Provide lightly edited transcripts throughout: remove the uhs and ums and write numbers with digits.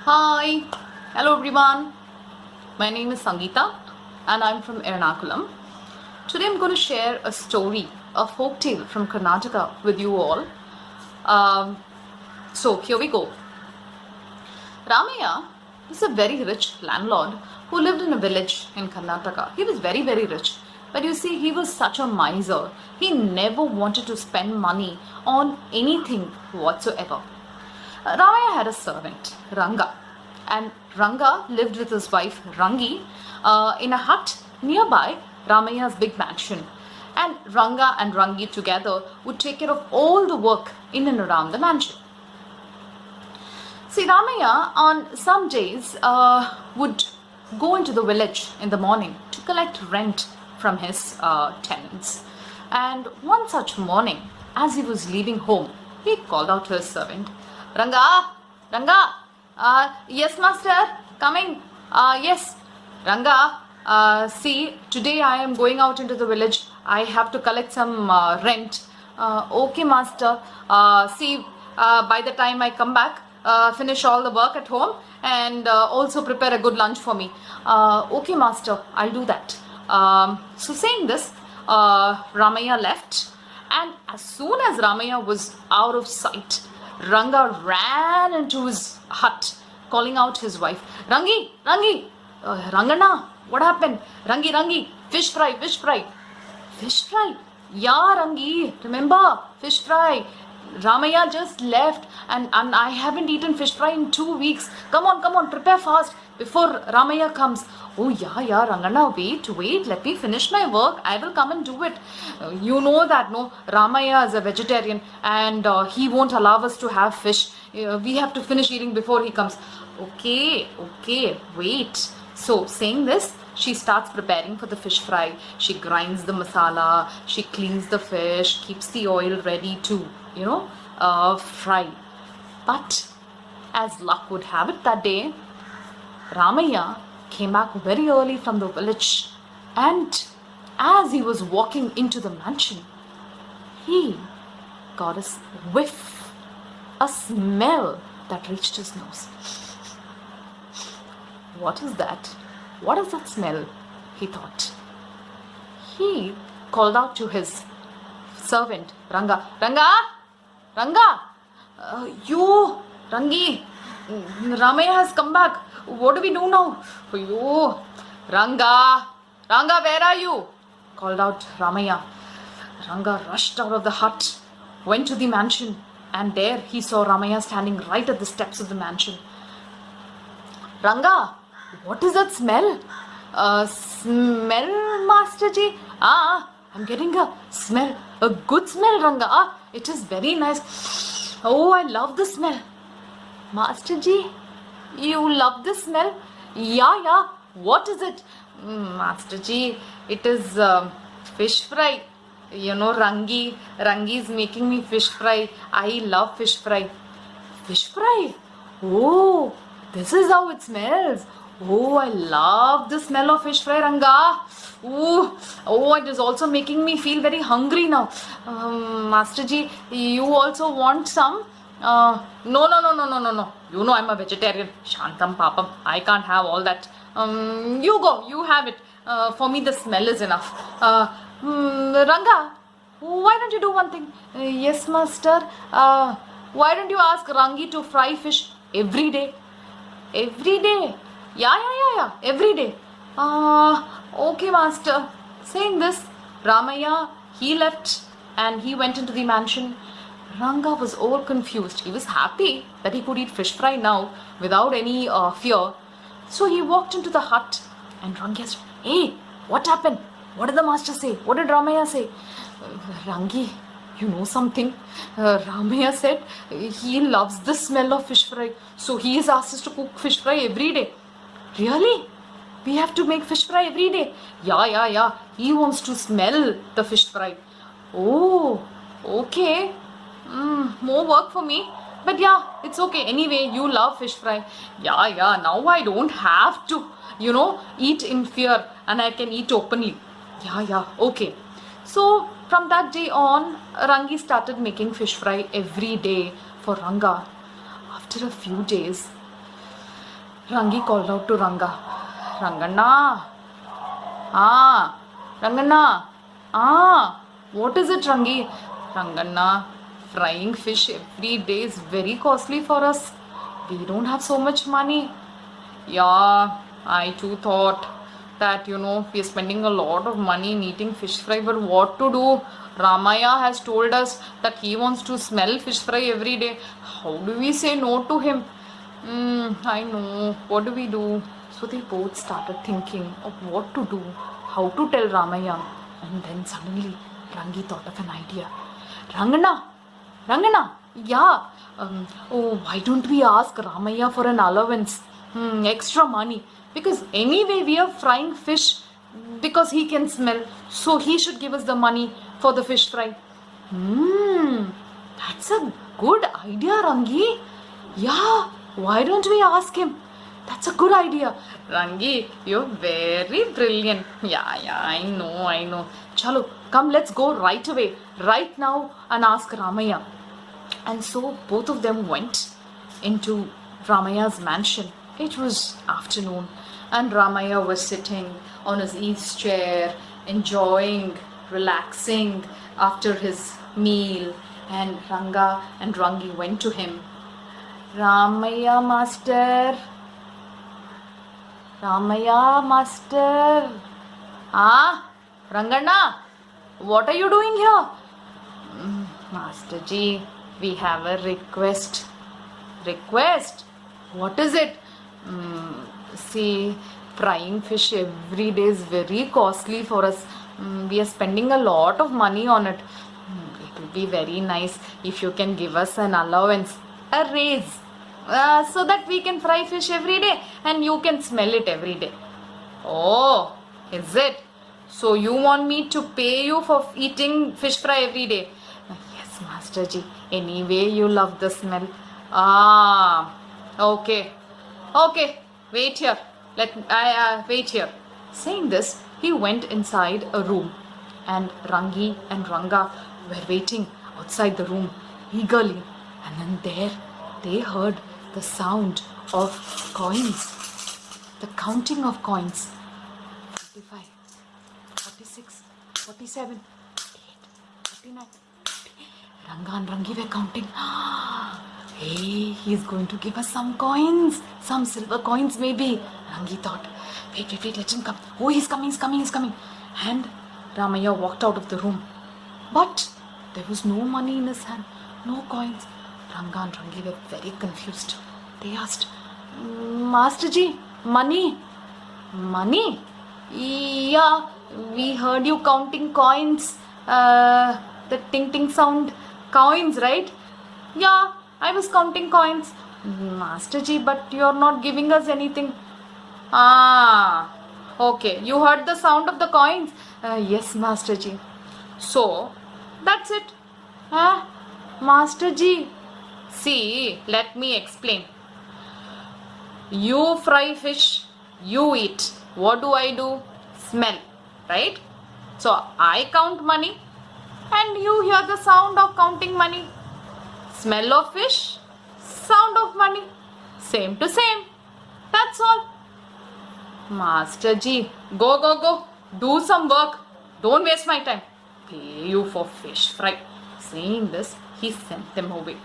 Hi, hello everyone. My name is Sangeeta and I'm from Ernakulam. Today I'm going to share a story, a folk tale from Karnataka with you all. So here we go. Ramaya was a very rich landlord who lived in a village in Karnataka. He was very, very rich. But you see, he was such a miser. He never wanted to spend money on anything whatsoever. Ramaya had a servant, Ranga, and Ranga lived with his wife Rangi in a hut nearby Ramaya's big mansion. And Ranga and Rangi together would take care of all the work in and around the mansion. See, Ramaya on some days would go into the village in the morning to collect rent from his tenants. And one such morning, as he was leaving home, he called out to his servant, Ranga, Ranga, yes, master, coming. Yes, Ranga, see, today I am going out into the village. I have to collect some rent. Okay, master. See, by the time I come back, finish all the work at home and also prepare a good lunch for me. Okay, master, I'll do that. So saying this, Ramaya left, and as soon as Ramaya was out of sight, Ranga ran into his hut, calling out his wife, Rangi, Rangi, Rangana, what happened? Rangi, Rangi, fish fry, fish fry. Fish fry? Yeah, Rangi, remember, fish fry. Ramaya just left and I haven't eaten fish fry in 2 weeks. Come on, prepare fast before Ramaya comes. Oh yeah, Rangana, wait, let me finish my work. I will come and do it. You know that, no? Ramaya is a vegetarian and he won't allow us to have fish. We have to finish eating before he comes. Okay, wait. So saying this, she starts preparing for the fish fry. She grinds the masala, she cleans the fish, keeps the oil ready to, fry. But as luck would have it that day, Ramaya came back very early from the village, and as he was walking into the mansion, he got a whiff, a smell that reached his nose. What is that? What is that smell? He thought. He called out to his servant, Ranga, you, Rangi, Ramaya has come back. What do we do now? You, Ranga, where are you? Called out Ramaya. Ranga rushed out of the hut, went to the mansion, and there he saw Ramaya standing right at the steps of the mansion. Ranga, what is that smell? Smell, Master Ji? I'm getting a smell, a good smell, Ranga. It is very nice. Oh, I love the smell. Master Ji, you love the smell? Yeah. What is it? Master Ji, it is fish fry. Rangi is making me fish fry. I love fish fry. Fish fry? Oh, this is how it smells. Oh, I love the smell of fish fry, Ranga. Oh, it is also making me feel very hungry now. Master Ji, you also want some? No. You know I'm a vegetarian. Shantam Papam. I can't have all that. You go. You have it. For me, the smell is enough. Ranga, why don't you do one thing? Yes, master. Why don't you ask Rangi to fry fish every day? Every day? Yeah. Every day. Okay, master. Saying this, Ramaya, he left and he went into the mansion. Ranga was all confused. He was happy that he could eat fish fry now without any fear. So he walked into the hut and Rangi asked, hey, what happened? What did the master say? What did Ramaya say? Rangi, you know something? Ramaya said he loves the smell of fish fry. So he has asked us to cook fish fry every day. Really? We have to make fish fry every day? Yeah. He wants to smell the fish fry. Oh, okay. More work for me. But yeah, it's okay. Anyway, you love fish fry. Yeah. Now I don't have to, eat in fear and I can eat openly. Yeah. Okay. So from that day on, Rangi started making fish fry every day for Ranga. After a few days, Rangi called out to Ranga. Ranganna. Ah. Ranganna. Ah. What is it, Rangi? Ranganna, frying fish every day is very costly for us. We don't have so much money. Yeah, I too thought that we are spending a lot of money in eating fish fry, but what to do? Ramaya has told us that he wants to smell fish fry every day. How do we say no to him? I know. What do we do? So they both started thinking of what to do, how to tell Ramaya. And then suddenly Rangi thought of an idea. Rangana, yeah. Why don't we ask Ramaya for an allowance? Extra money. Because anyway we are frying fish because he can smell. So he should give us the money for the fish fry. That's a good idea, Rangi. Yeah, why don't we ask him? That's a good idea. Rangi, you're very brilliant. Yeah, I know. Chalo, come, let's go right away, right now, and ask Ramaya. And so both of them went into Ramaya's mansion. It was afternoon, and Ramaya was sitting on his ease chair, enjoying, relaxing after his meal. And Ranga and Rangi went to him. Ramaya master. Ah, Rangana, what are you doing here? Master Ji, we have a request. Request? What is it? See, frying fish every day is very costly for us. We are spending a lot of money on it. It will be very nice if you can give us an allowance, a raise, so that we can fry fish every day and you can smell it every day. Oh, is it? So you want me to pay you for eating fish fry every day? Yes, Master Ji. Anyway, you love the smell. Ah, okay. Okay, wait here. Wait here. Saying this, he went inside a room, and Rangi and Ranga were waiting outside the room eagerly. And then there they heard the sound of coins, the counting of coins. 45, 46, 47, 48, 49. Ranga and Rangi were counting. Hey, he's going to give us some coins, some silver coins maybe. Rangi thought, wait, let him come. Oh, he's coming. And Ramaya walked out of the room. But there was no money in his hand, no coins. Ranga and Rangi were very confused. They asked, Master Ji, money? Money? Yeah, we heard you counting coins. The ting sound, coins, right? Yeah, I was counting coins. Master Ji, but you're not giving us anything. Ah, okay. You heard the sound of the coins? Yes, Master Ji. So, that's it. Master Ji. See, let me explain. You fry fish, you eat. What do? Smell, right? So, I count money and you hear the sound of counting money. Smell of fish, sound of money. Same to same. That's all. Master Ji, go. Do some work. Don't waste my time. Pay you for fish fry. Saying this, he sent them away.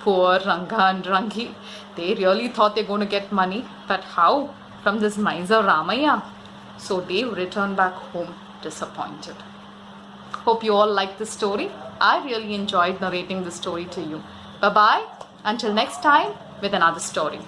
Poor Ranga and Rangi. They really thought they're going to get money. But how? From this miser Ramaya. So they returned back home disappointed. Hope you all liked this story. I really enjoyed narrating this story to you. Bye-bye. Until next time with another story.